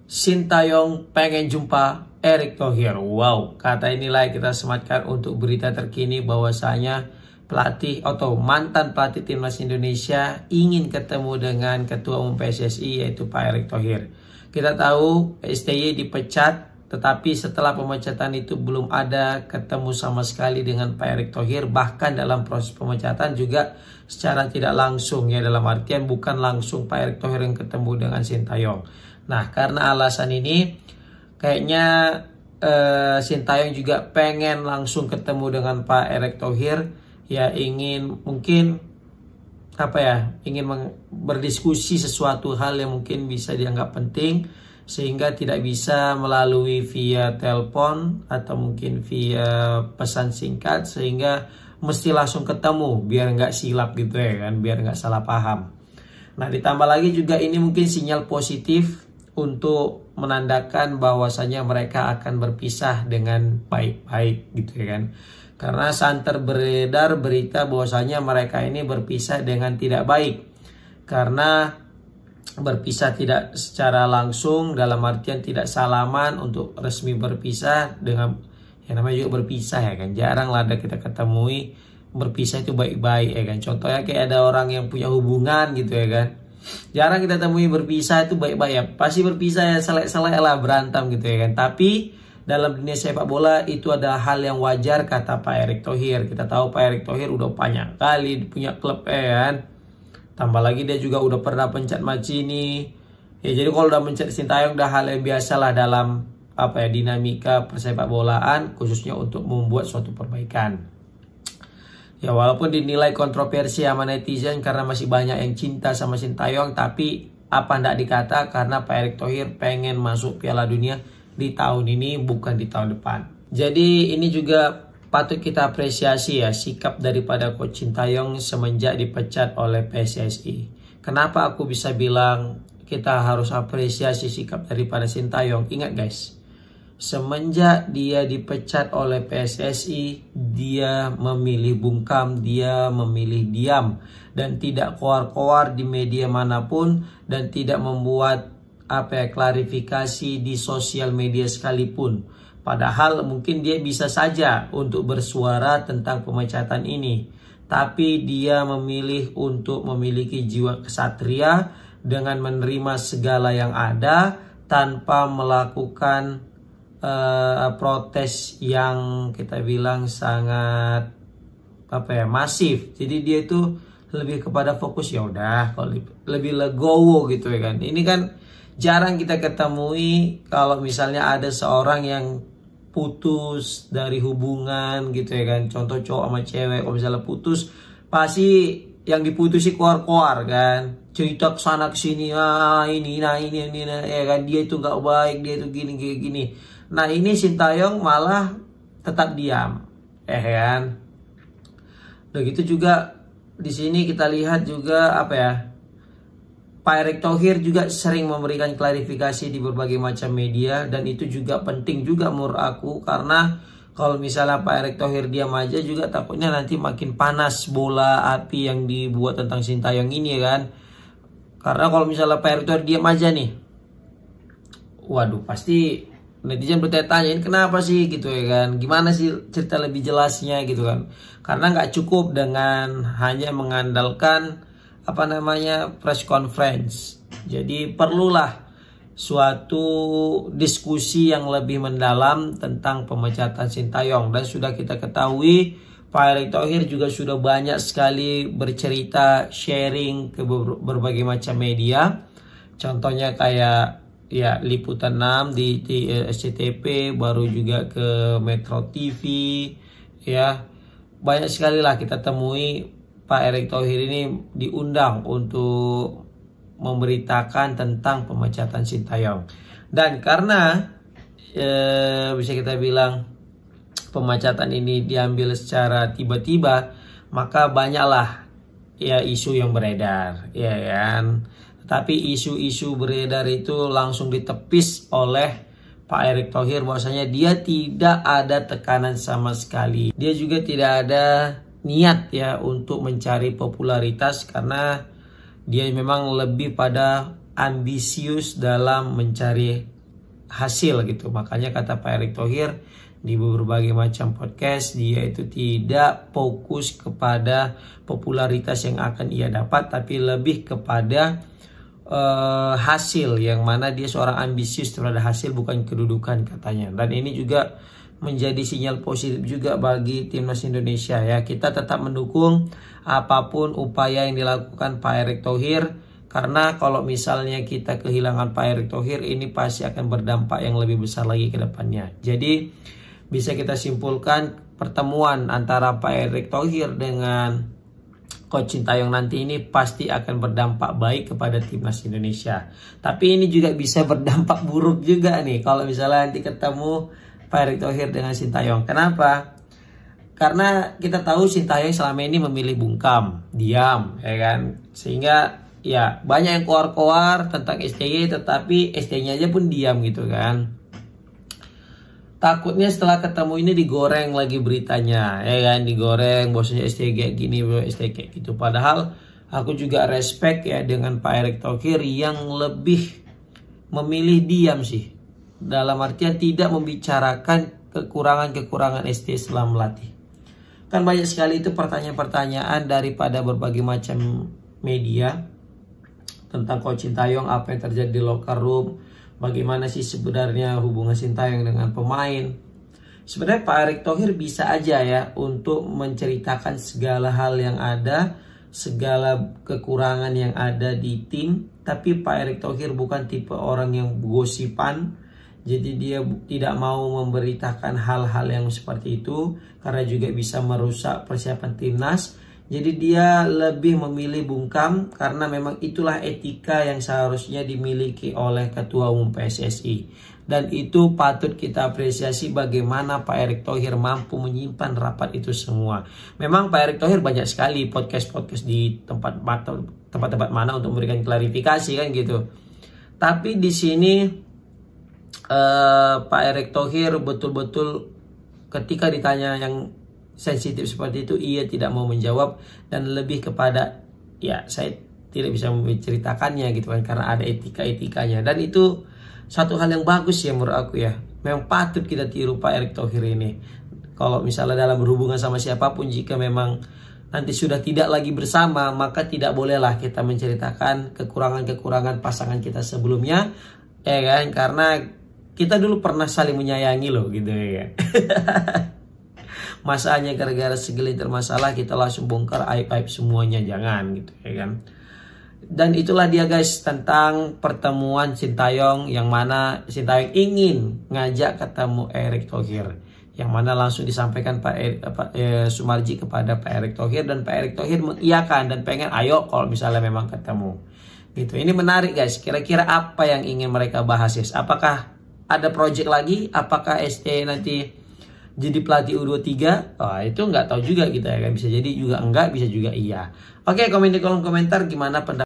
Sintayong pengen jumpa Erick Thohir. Wow, kata inilah yang kita sematkan untuk berita terkini bahwasanya pelatih atau mantan pelatih timnas Indonesia ingin ketemu dengan Ketua Umum PSSI yaitu Pak Erick Thohir. Kita tahu STY dipecat, tetapi setelah pemecatan itu belum ada ketemu sama sekali dengan Pak Erick Thohir. Bahkan dalam proses pemecatan juga secara tidak langsung, ya dalam artian bukan langsung Pak Erick Thohir yang ketemu dengan Sintayong. Nah, karena alasan ini kayaknya Sintayong juga pengen langsung ketemu dengan Pak Erick Thohir, ya ingin mungkin ingin berdiskusi sesuatu hal yang mungkin bisa dianggap penting, sehingga tidak bisa melalui via telepon atau mungkin via pesan singkat, sehingga mesti langsung ketemu biar nggak silap gitu ya kan, biar nggak salah paham. Nah, ditambah lagi juga ini mungkin sinyal positif untuk menandakan bahwasanya mereka akan berpisah dengan baik-baik gitu ya kan. Karena santer beredar berita bahwasanya mereka ini berpisah dengan tidak baik. Karena berpisah tidak secara langsung, dalam artian tidak salaman untuk resmi berpisah dengan yang namanya juga berpisah ya kan. Jarang lah ada kita ketemui berpisah itu baik-baik ya kan. Contohnya kayak ada orang yang punya hubungan gitu ya kan. Jarang kita temui berpisah itu baik-baik ya. Pasti berpisah ya selek-selek lah, berantem gitu ya kan. Tapi dalam dunia sepak bola itu ada hal yang wajar kata Pak Erick Thohir. Kita tahu Pak Erick Thohir udah banyak kali punya klub ya kan. Tambah lagi dia juga udah pernah pencet Mancini. Ya jadi kalau udah mencet Sintayong udah hal yang biasa lah dalam dinamika persepak bolaan, khususnya untuk membuat suatu perbaikan. Ya walaupun dinilai kontroversi sama netizen karena masih banyak yang cinta sama Sintayong, tapi apa ndak dikata karena Pak Erick Thohir pengen masuk Piala Dunia di tahun ini bukan di tahun depan. Jadi ini juga patut kita apresiasi ya sikap daripada Coach Sintayong semenjak dipecat oleh PSSI. Kenapa aku bisa bilang kita harus apresiasi sikap daripada Sintayong? Ingat guys, semenjak dia dipecat oleh PSSI, dia memilih bungkam, dia memilih diam dan tidak koar-koar di media manapun dan tidak membuat klarifikasi di sosial media sekalipun. Padahal mungkin dia bisa saja untuk bersuara tentang pemecatan ini, tapi dia memilih untuk memiliki jiwa kesatria dengan menerima segala yang ada tanpa melakukan protes yang kita bilang sangat masif. Jadi dia itu lebih kepada fokus, ya udah kalau lebih legowo gitu ya kan. Ini kan jarang kita ketemui kalau misalnya ada seorang yang putus dari hubungan gitu ya kan. Contoh cowok sama cewek, kalau misalnya putus pasti yang diputusi keluar-keluar kan, cerita kesana kesini, ini ya kan, dia itu nggak baik, dia itu gini. Nah ini Sintayong malah tetap diam, kan. Begitu juga di sini kita lihat juga Pak Erick Thohir juga sering memberikan klarifikasi di berbagai macam media, dan itu juga penting juga menurut aku, karena kalau misalnya Pak Erick Thohir diam aja juga takutnya nanti makin panas bola api yang dibuat tentang Sintayong ini ya kan. Karena kalau misalnya Pak Erick Thohir diam aja nih, waduh pasti netizen bertanya-tanya ini kenapa sih gitu ya kan, gimana sih cerita lebih jelasnya gitu kan. Karena nggak cukup dengan hanya mengandalkan press conference. Jadi perlulah suatu diskusi yang lebih mendalam tentang pemecatan Sintayong. Dan sudah kita ketahui Pak Erick Thohir juga sudah banyak sekali bercerita, sharing ke berbagai macam media. Contohnya kayak ya Liputan 6 di SCTV, baru juga ke Metro TV ya. Banyak sekali lah kita temui Pak Erick Thohir ini diundang untuk memberitakan tentang pemecatan Sintayong. Dan karena bisa kita bilang pemecatan ini diambil secara tiba-tiba, maka banyaklah ya isu yang beredar ya kan. Tapi isu-isu beredar itu langsung ditepis oleh Pak Erick Thohir bahwasanya dia tidak ada tekanan sama sekali. Dia juga tidak ada niat ya untuk mencari popularitas, karena dia memang lebih pada ambisius dalam mencari hasil gitu. Makanya kata Pak Erick Thohir di berbagai macam podcast, dia itu tidak fokus kepada popularitas yang akan ia dapat, tapi lebih kepada hasil, yang mana dia seorang ambisius terhadap hasil bukan kedudukan katanya. Dan ini juga menjadi sinyal positif juga bagi timnas Indonesia ya. Kita tetap mendukung apapun upaya yang dilakukan Pak Erick Thohir, karena kalau misalnya kita kehilangan Pak Erick Thohir, ini pasti akan berdampak yang lebih besar lagi ke depannya. Jadi bisa kita simpulkan pertemuan antara Pak Erick Thohir dengan Coach Sintayong nanti ini pasti akan berdampak baik kepada timnas Indonesia. Tapi ini juga bisa berdampak buruk juga nih kalau misalnya nanti ketemu Pak Erick Thohir dengan Sintayong. Kenapa? Karena kita tahu Sintayong selama ini memilih bungkam, diam, ya kan? Sehingga ya banyak yang keluar-keluar tentang STY, tetapi STY-nya aja pun diam gitu kan. Takutnya setelah ketemu ini digoreng lagi beritanya, ya kan, digoreng bosnya STY kayak gini, STY kayak gitu. Padahal aku juga respect ya dengan Pak Erick Thohir yang lebih memilih diam sih. Dalam artian tidak membicarakan kekurangan-kekurangan STY setelah melatih. Kan banyak sekali itu pertanyaan-pertanyaan daripada berbagai macam media tentang Coach Sintayong, apa yang terjadi di locker room, bagaimana sih sebenarnya hubungan Sintayong dengan pemain. Sebenarnya Pak Erick Thohir bisa aja ya untuk menceritakan segala hal yang ada, segala kekurangan yang ada di tim. Tapi Pak Erick Thohir bukan tipe orang yang gosipan. Jadi dia tidak mau memberitakan hal-hal yang seperti itu, karena juga bisa merusak persiapan timnas. Jadi dia lebih memilih bungkam karena memang itulah etika yang seharusnya dimiliki oleh Ketua Umum PSSI. Dan itu patut kita apresiasi bagaimana Pak Erick Thohir mampu menyimpan rapat itu semua. Memang Pak Erick Thohir banyak sekali podcast-podcast di tempat-tempat mana untuk memberikan klarifikasi kan gitu. Tapi di sini Pak Erick Thohir betul-betul ketika ditanya yang sensitif seperti itu, ia tidak mau menjawab dan lebih kepada ya saya tidak bisa menceritakannya gitu kan, karena ada etika-etikanya. Dan itu satu hal yang bagus ya menurut aku ya. Memang patut kita tiru Pak Erick Thohir ini. Kalau misalnya dalam berhubungan sama siapapun, jika memang nanti sudah tidak lagi bersama, maka tidak bolehlah kita menceritakan kekurangan-kekurangan pasangan kita sebelumnya, ya kan? Karena kita dulu pernah saling menyayangi loh gitu ya. Masanya gara-gara segelintir masalah kita langsung bongkar aib-aib semuanya, jangan gitu ya kan. Dan itulah dia guys tentang pertemuan Sintayong, yang mana Sintayong ingin ngajak ketemu Erick Thohir, yang mana langsung disampaikan Pak Sumarji kepada Pak Erick Thohir, dan Pak Erick Thohir mengiyakan dan pengen ayo kalau misalnya memang ketemu gitu. Ini menarik guys, kira-kira apa yang ingin mereka bahas guys? Apakah ada project lagi? Apakah ST nanti jadi pelatih U23? Oh, itu nggak tahu juga kita ya kan. Bisa jadi juga enggak, bisa juga iya. Oke, komen di kolom komentar gimana pendapat